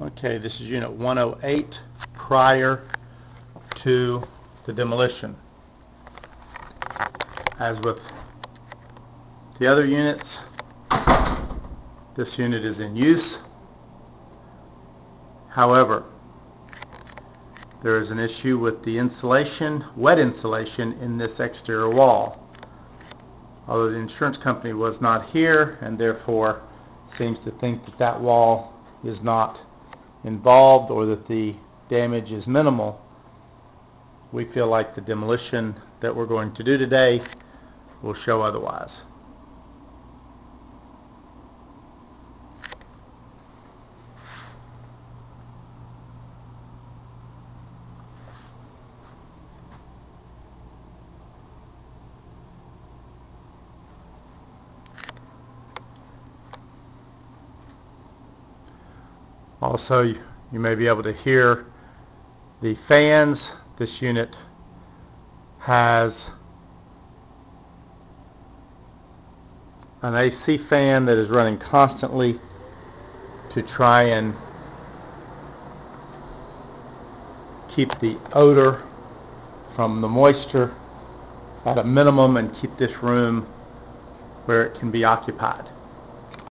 Okay, this is unit 108 prior to the demolition. As with the other units, this unit is in use. However, there is an issue with the insulation, wet insulation in this exterior wall. Although the insurance company was not here and therefore seems to think that that wall is not involved or that the damage is minimal, we feel like the demolition that we're going to do today will show otherwise. Also, you may be able to hear the fans. This unit has an AC fan that is running constantly to try and keep the odor from the moisture at a minimum and keep this room where it can be occupied.